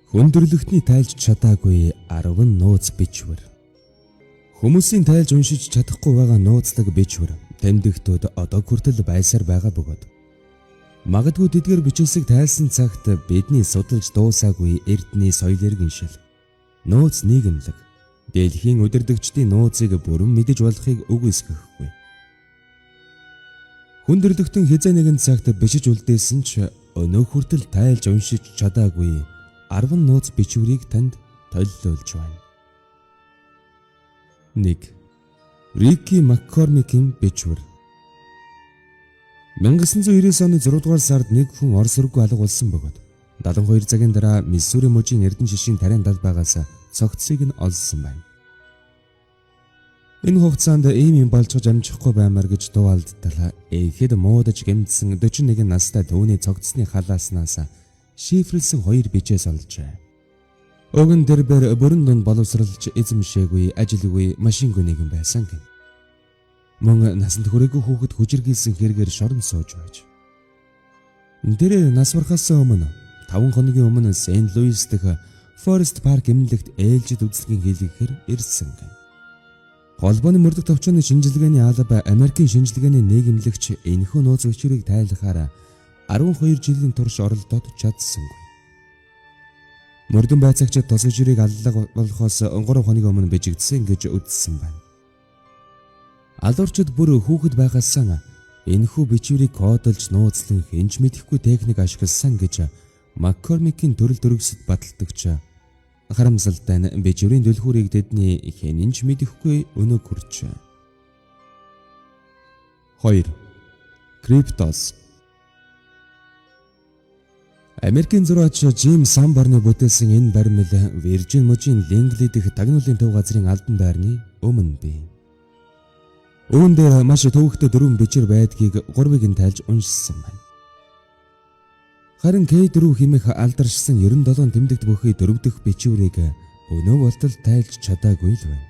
Хүндрэлтний тайлж чадаагүй 10 нууц бичвэр. Хүмүүсийн тайлж уншиж чадахгүй байгаа нууцлаг бичвэр тэмдэгтүүд одоо хүртэл байсаар байгаа бөгөөд магадгүй тэдгээр бичилсэг тайлсан цагт бидний судалж дуусаагүй эрдний соёл иргэншил, нууц нийгэмлэг, дэлхийн удирдагчдын нууцыг бүрэн мэдэж болохыг үгүйсгэхгүй. Хүндрэлтэн хязээ нэгэн цагт бичиж үлдээсэн ч өнөө хүртэл тайлж уншиж чадаагүй 10 нууц бичвэрийг танд толилуулж байна. 1. Рики Маккормикийн бичвэр. 1999 оны 6 дугаар сард нэг хүн Орос руу алга болсон бөгөөд 72 цагийн дараа Миссури мужийн Эрдэнэ жишийн тариан далбаагаас цогцсыг нь олсон байна. Энэ хугацаанд ийм юм болцож амжихгүй баймаар гэж дууалдтал ихэд муудаж гэмтсэн 41 настай түүний цогцсны халааснаас шифрлсэн 2 бичээс олжээ. Өгөн дэрбэр бүрэн дунд боловсралж эзэмшээгүй ажилгүй машингүй нэгэн байсан гин. Мөн насанд хүрээгүй хүүхэд хүчирхийлсэн хэрэгээр шорон сууж байж. Дэрээр нас барахаас өмнө 5 хоногийн өмнө Сент Луис дэх Форест парк эмнэлэгт ээлжид үзлэгийн хийлгэхээр ирсэн гин. Холбооны мөрдөх товчооны шинжилгээний алба Америкийн шинжилгээний нийгэмлэгч энэхүү нууц бичвэрийг тайлахаар 12 жилийн турш оролдоод чадсангүй. Мөрдөн байцаагчид тос бичвэрийг аллах болохоос 3 хоногийн өмнө бижигдсэн гэж үзсэн байна. Алуурчид бүр хүүхэд байгаасаа энэхүү бичвэрийг кодолж нууцлан хинж мэдэхгүй техник ашигласан гэж Маккормикийн төрөл төрөсөд баталдагч харамсалтай нь бичвэрийн дэлгүүрийг тэдний хинж мэдэхгүй өнөө хүрч. 2. Криптос. Америкийн зураач Жим Самбарны бүтээсэн энэ баримл Виржин мужийн Лингли дэх тагнуулын төв газрын албан байрны өмнө бий. Үүн дээр маш төвөгтэй 4 бичвэр байдгийг 3-ыг нь тайлж уншсан байна. Харин К4 хэмээх алдаршсан 97 тэмдэгт бүхий 4 дахь бичвэрийг өнөө болтол тайлж чадаагүй л байна.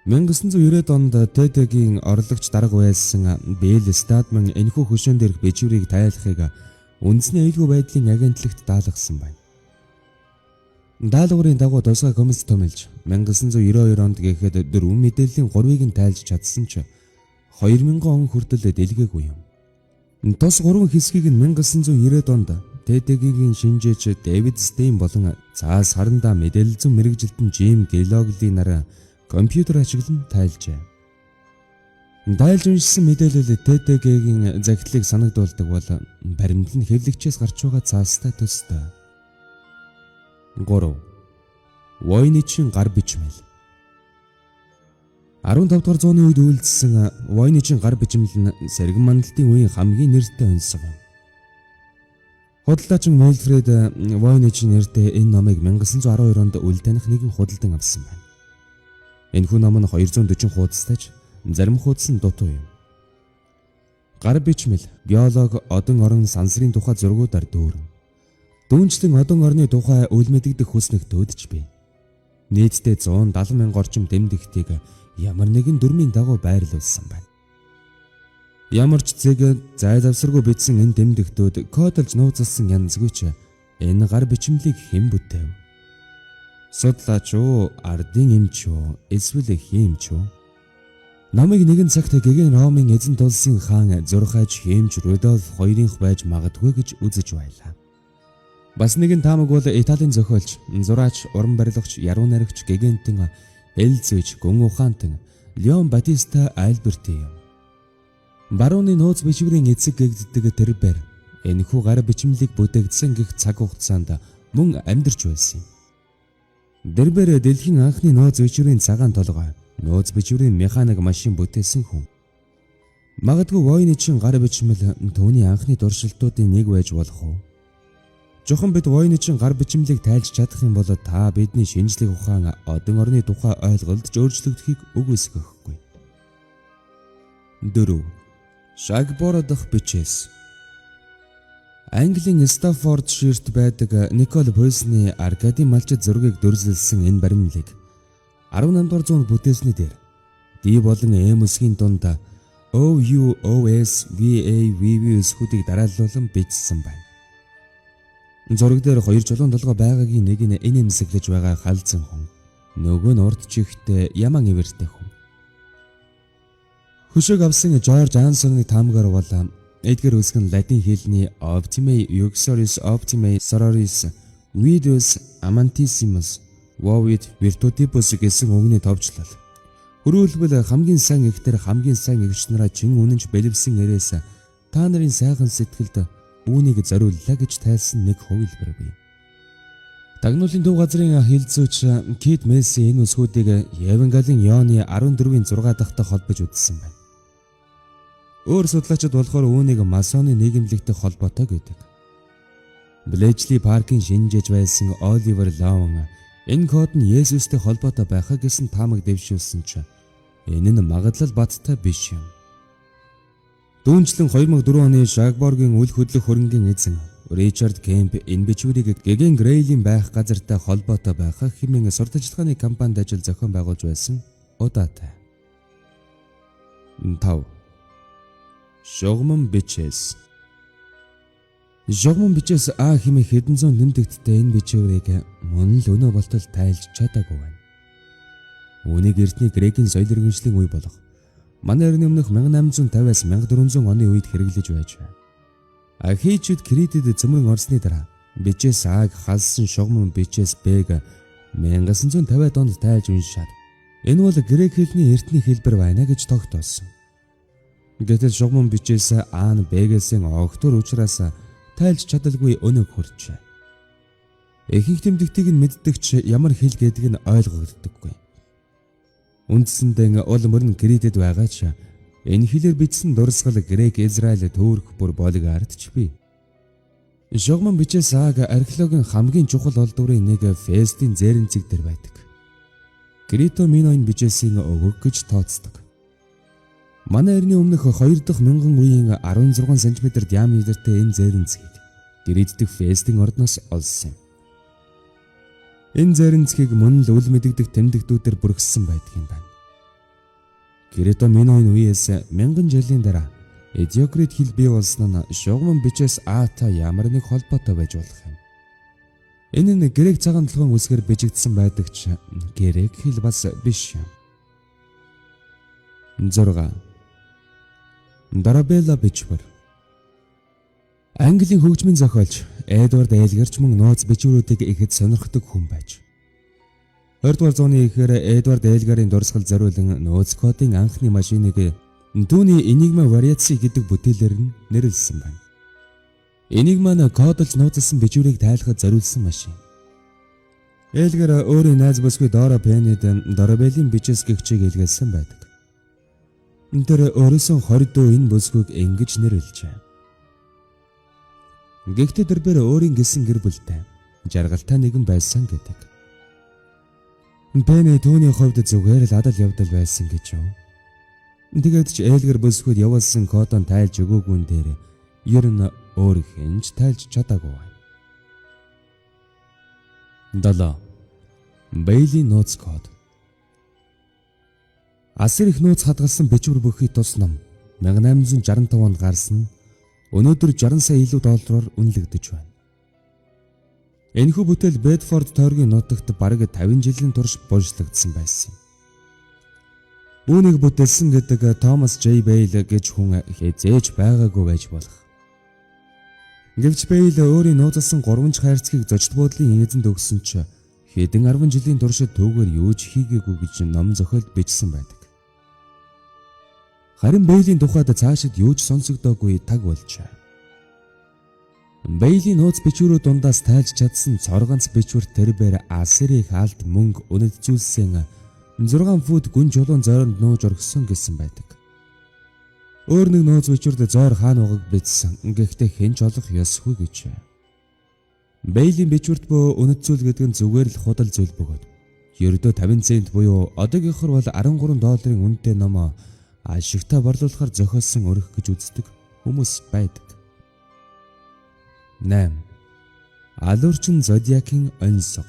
1990 онд ТТ-гийн орлогч дарга байсан Билл Стадман энэхүү хөшөөн дээрх бичвэрийг тайлахыг үндэсний аюулгүй байдлын агентлагт даалгасан байна. Даалгаврын дагуу тусгай комисс томилж 1992 онд гэхэд 4 мэдээллийн 3-ыг нь тайлж чадсан ч 2000 он хүртэл дэлгээгүй юм. Тус 3 хэсгийг нь 1990 онд ТТ-гийн шинжээч Дэвид Стейн болон цаас харандаа мэдээлэл зүйн мэргэжилтэн Жим Гелогли нараа компьютер ашиглан тайлжээ. Тайлж уншсан мэдээлэл ТТ-гийн захидлыг санагдуулдаг бол баримт нь хэвлэгчээс гарч байгаа цаастай төстэй. 3. Войничийн гар бичмэл. 15 дугаар зууны үед үйлдэлсэн Войничийн гар бичмэл нь сэргэн мандалтын үеийн хамгийн нэртэй онцгой юм. Худалдаач Мэлфред Войнич нэртэй энэ номыг 1912 онд үл таних нэгэн худалдан авсан байна. Энэхүү ном нь 240 хуудастайч зарим хуудас нь дутуу юм. Гар бичмэл геолог одон орон сансрын тухай зургуудаар дүүрэн. Дүүнчлэн одон орны тухай үл мэдэгдэх хүснэгтөөдч бий. Нийтдээ 170 мянган орчим тэмдэгтийг ямар нэгэн дүрмийн дагуу байрлуулсан байна. Ямар ч зэг зай завсаргүй бичсэн энэ тэмдэгтүүд кодолж нууцлсан янзгүй ч энэ гар бичмлийг хэн бүтээв? Судлаач уу, ардын эмч үү, эсвэл хиймч үү? Намайг нэгэн цагт гэгэн Ромын эзэн тулсын хаан зурхайч хиймч Рудольф хоёрынх байж магадгүй гэж үзэж байлаа. Бас нэгэн таамаг бол Италийн зохиолч, зураач, уран барилгач, яруу найрагч гэгэнтэн Элзэж гүн ухаантан Леон Батиста Альберти юм. Барууны нууц бичвэрийн эцэг гэгддэг тэрбэр энэхүү гар бичмлийг бүтээгдсэн гэх цаг хугацаанд мөн амьдарч байсан юм. Дэрбэр дэлхийн анхны нууц бичвэрийн цагаан толгой, нууц бичвэрийн механик машин бүтээсэн хүн. Магадгүй Войничийн гар бичмэл түүний анхны дуршилтуудын нэг байж болох уу? Жохон бид Войничийн гар бичмлийг тайлж чадах юм бол та бидний шинжлэх ухаан одон орны тухай ойлголт өөрчлөгдөхийг үгүйсгэхгүй. 4. Шагбор дахь бичээс. Английн Стаффордширт байдаг Никол Пойсны Аркадийн малчид зургийг дүрзэлсэн энэ баримлыг 18 дугаар зуунд бүтээсний дээр D болон M үсгийн дунд OUOSVAVV эсхүүдийг дарааллуулан бичсэн байна. Зураг дээр хоёр чулуун толгой байгаагийн нэг нь энэ эмсэглэж байгаа халзан хүн. Нөгөө нь урд чихтэй яман ивэртэй хүн. Хөшөөг авсан Жорж Ансоны таамгаар бол эдгээр үсэг нь латин хэлний Optimae Uxoris Optimae Sororis Vidus Amantissimus Vovit Virtutibus гэсэн үгний товчлол. Хөрвүүлбэл хамгийн сайн ихтер хамгийн сайн эгч нараа чин үнэнч бэлэвсэн ирээс та нарын сайхан сэтгэлд үүнийг зориуллаа гэж тайлсан нэг хувилбар бий. Дагнуулын төв газрын хэлцүүч Кит Месси энэ үсгүүдийг Евангелийн Ионы 14-ийн 6 дахьтай холбож үзсэн байна. Өөр судлаачид болохоор үүнийг масоны нийгэмлэгтэй холбоотой гэдэг. Блэчли паркийн шинжээж байсан Оливер Лаун энэ код нь Есүстэй холбоотой байхаа гэсэн таамаг дэвшүүлсэн ч энэ нь магадлал баттай биш юм. Дүүнчлэн 2004 оны Шагборгийн үл хөдлөх хөрөнгийн эзэн Ричард Кемп энэ бичвэрийг Геген Грейлийн байх газартай холбоотой байхаа хэмээн сурталчилгааны компанид ажил зохион байгуулж байсан удаатай. 5. Шогмон бичээс. Жогмон бичээс хэмээх хэдэн зуун нэмдэгттэй энэ бичвэрийг мөн л өнөө болтол тайлж чадаагүй байна. Үүнийг эртний Грекийн соёл иргэншлийн үе болох манай эртний өмнөх 1850-аас 1400 оны үед хэрэглэж байж байна. Ахичуд Критэд зөмрөн орсны дараа бичээс Ааг халсан шогмон бичээс Бг 1950 онд тайлж уншаад энэ бол грек хэлний эртний хэлбэр байна гэж тогтоосон. Гэтэл шогмон бичээс А нь Б-гээсээ огтур учраас тайлж чадалгүй өнөг хүрчээ. Ихэнх тэмдэгтийг нь мэддэгч ямар хэл гэдэг нь ойлгогддоггүй. Үндсэндээ уул мөрн Критэд байгаа ч энэ хэлээр бичсэн дурсгал Грек, Израиль, Турк бүр болиг ардч бий. Шогмон бичээс Ааг археологийн хамгийн чухал олдврын нэг Фестийн зээрэн цэг дээр байдаг. Крито Миноын бичээсийн өгөг гэж тооцдог. Манай эртний өмнөх 2 дахь мянган үеийн 16 см диаметртэй энэ зээрэн цэгийг Грит дэх Фестийн ордноос олсон юм. Энэ зээрэн цэгийг мөн л үл мэдэгдэх тэмдэгтүүдээр бүрхсэн байдаг юм байна. Крито Миноын үеэс 1000 жилийн дараа Эдиокрит хэл бий болсон нь шогмон бичээс Аата ямар нэг холбоотой байж болох юм. Энэ нь грек цагаан толгойн үсгээр бичигдсэн байдаг ч грек хэл бас биш юм. 6. Дарабелла бичвэр. Английн хөгжмийн зохиолч Эдвард Эйлгерч мөн нууц бичвэрүүдийг ихэд сонирхдог хүн байж. 20 дугаар зууны эхээр Эдвард Эйлгерийн дурсгал зориулан нууц кодын анхны машиныг түүний Enigma Variazi гэдэг бүтээлээр нь нэрлэсэн байна. Enigma нь кодолж нууцлсан бичвэрийг тайлахад зориулсан машин. Эйлгер өөрийн найз бүсгүй Дора Пеннид Дарабеллийн бичээс гихчийг илгээсэн байдаг. Тэр өөрөөсөө 20 дуу энэ бүсгүйг ингэж нэрлэжээ. Гэхдээ тэрээр өөрийн гисэн гэр бүлтэй жаргалтай нэгэн байсан гэдэг. Пенни түүний хувьд зүгээр л адал явдал байсан гэж юу. Тэгээд ч Эйлгер бүсгүйд явуулсан кодон тайлж өгөөгүй дээр ер нь өөр хинж тайлж чадаагүй байна. 7. Бэйлийн нууц код. Асар их нууц хадгалсан бичвэр бүхий тус ном 1865 онд гарсан өнөөдөр 60 сая илүү доллараар үнэлэгдэж байна. Энэхүү бүтээл Бэдфорд тойргийн нутагт бараг 50 жилийн турш булшлагдсан байсан юм. Үүнийг бүтээлсэн гэдэг Томас Ж. Бэйл гэж хүн хязээж байгаагүй байж болох. Гэвч Бэйл өөрийн нууцлсан 3 хайрцгийг зочд буудлын эзэнд өгсөн ч хэдэн 10 жилийн турш түүгээр юу ч хийгээгүй гэж ном зохиолд бичсэн байдаг. Харин Бэйлийн тухайд цаашид юу ч сонсогдоогүй таг болжээ. Бэйлийн нууц бичвэрүүд дундаас тайлж чадсан цорганц бичвэр тэрбээр Асерийг хаалт мөнгө үнэт зүйлсэн 6 фут гүн чулуун зойронд нууж оргисон гэсэн байдаг. Өөр нэг нууц бичвэрд зойр хаан угаг бичсэн. Гэхдээ хэн ч олох ёсгүй гэж. Бэйлийн бичвэрт бөө үнэт зүйл гэдэг нь зүгээр л худал зүйл бөгөөд ердөө 50 цент буюу одоогийнхор бол $13 үнэтэй ном ашигтай борлуулахар зохиосон өрх гэж үздэг хүмүүс байдаг. 8. Алуурчин зодиакийн онцлог.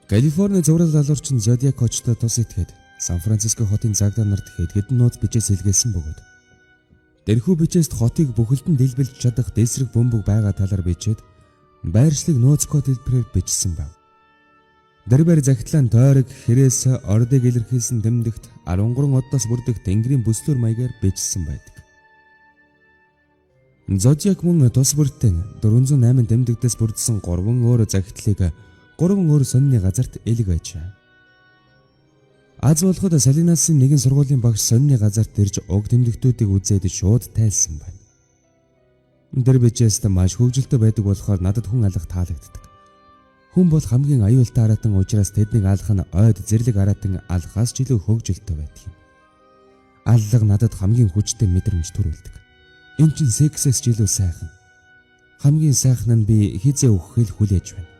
Калифорни зураг алуурчин зодиак очтой тус итгээд Сан Франциско хотын цагдаа нарт хэдэн нууц бичээс илгээсэн бөгөөд тэрхүү бичээст хотыг бүхэлдэн дэлбэлж чадах дэсрэг бөмбөг байгаа талаар бичээд байршлыг нууц код хэлбэрээр бичсэн байна. Дэрбэр захидлан тойрог хэрээс ордыг илэрхийлсэн тэмдэгт 13 одоос бүрдэх тэнгэрийн бүслүүр маягаар бичсэн байдаг. Зодиак мөн тус бүртэн 408 тэмдэгтээс бүрдсэн 3 өөр захидлыг 3 өөр сонины газарт элэг байжээ. Аз болоход Салинасын нэгэн сургуулийн багш сонины газарт ирж уг тэмдэгтүүдийг үзээд шууд тайлсан байна. Дэрбэжэст маш хөвгөлтэй байдаг болохоор надад хүн алах таалагддаг. Хүн бол хамгийн аюултай аратан учраас тэднийг алах нь ойд зэрлэг аратан алхаас ч илүү хөвгөлтэй байдаг юм. Аллах надад хамгийн хүчтэй мэдрэмж төрүүлдэг. Энэ чинь сексээс ч илүү сайхан. Хамгийн сайхан нь би хизээ өгөхөөл хүлээж байна.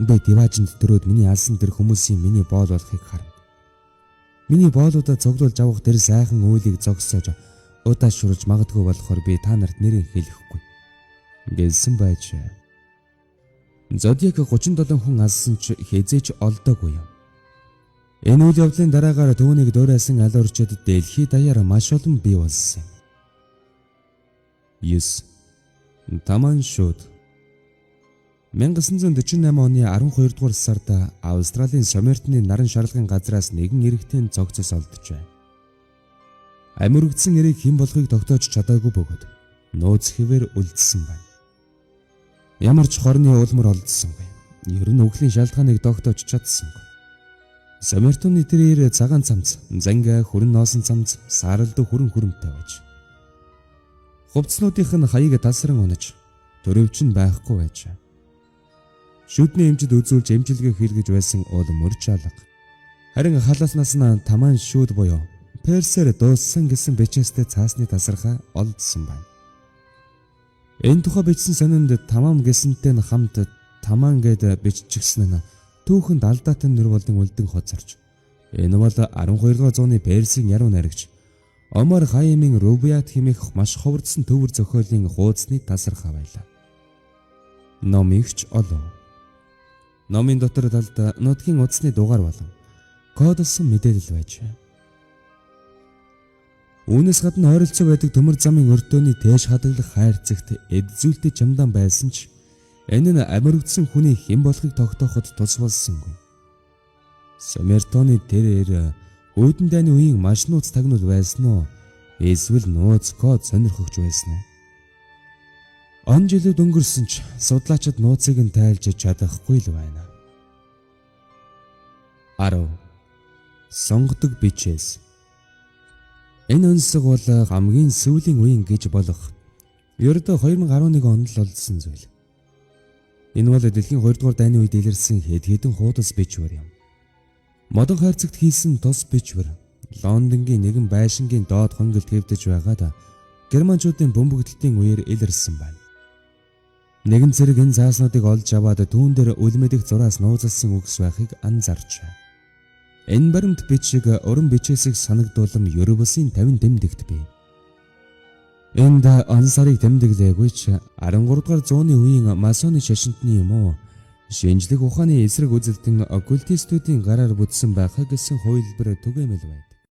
Би диваажинд төрөөд миний алсан тэр хүмүүсийн миний боол болохыг харна. Миний боолуудаа цуглуулж авах тэр сайхан үйлийг зогсоож удаашруулж магадгүй болохоор би та нарт нэрийг хэлэхгүй гэлсэн байж. Зодиак 37 хүн алсан ч хязээч олдоогүй юм. Энэ үйл явдлын дараагаар түүнийг дуурайсан алуурчид дэлхийд даяар маш олон бий болсон юм. 9. Таман шууд 1948 оны 12 дугаар сард Австралийн Сомертны наран шарлагын газраас нэгэн эрэгтэй цогцос олджээ. Амиргдсан эрийг хэн болохыг тогтоож чадаагүй бөгөөд нууц хэвээр үлдсэн байна. Ямар ч хорны улмар олдсонгүй. Ер нь өвглийн шалтгааныг тогтоож чадсангүй. Сомертны тэрээр цагаан цамц, занга, хүрэн ноосон цамц, сааралд хүрэн хүрэмтэй байж. Хувцснуудынх нь хаяг тасран унаж, төрөвч нь байхгүй байж. Шүдний эмчид үзүүлж эмчилгээ хийлгэж байсан уул мөрч алга. Харин халааснаас нь таман шүүд буюу персээр дууссан гэсэн бичээстэй цаасны тасархаа олдсон байна. Энэ тухай бичсэн сонинд тамам гэсэнтэй хамт таман гэд биччихсэн нь түүхэнд алдаатай нэр болон үлдэн хоцорч. Энэ бол 12 дугаар зууны Персийн яруу найрагч Омар Хайямын Рубиат хэмээх маш ховордсон төвөр зохиолын хуудасны тасархаа байлаа. Номигч олов. Номын дотор талд нутгийн утасны дугаар болон кодолсон мэдээлэл байж. Үүнээс гадна ойролцоо байдаг төмөр замын өртөөний тээш хадгалах хайрцагт эд зүйлтэй чамдан байсан ч энэ нь амиргдсан хүний хэн болохыг тогтооход тус болсонгүй. Сомертоны тэрээр өөдөн дайны үеийн маш нууц тагнуул байсан уу? Эсвэл нууц код сонирхогч байсан уу? Он жилүүд өнгөрсөн ч судлаачид нууцыг нь тайлж чадахгүй л байна. 10. Сонгодог бичээс. Энэ онцлог бол хамгийн сүүлийн үеийн гэж болох ердөө 2011 онд л олдсон зүйл. Энэ бол дэлхийн 2 дугаар дайны үед илэрсэн хэд хэдэн хуудас бичвэр юм. Модон хайрцагт хийсэн тус бичвэр Лондонгийн нэгэн байшингийн доод хонголд хэвдэж байгаад германчуудын бөмбөгдөлтийн үеэр илэрсэн байна. Нэгэн зэрэг энэ зааснуудыг олж аваад түүн дээр үлмэдэх зураас нууцлсан үгс байхыг анзаарчаа. Энэ баримт бичиг уран бичээсийг санагдуулам Европын 50 тэмдэгт бий. Энд он сарыг тэмдэглээгүй ч 13 дугаар зууны үеийн масоны шашинтны юм уу? Шинжлэх ухааны эсрэг үзэлтэн оккультистуудын гараар бүтсэн байхаа гэсэн хувилбар түгээмэл байдаг.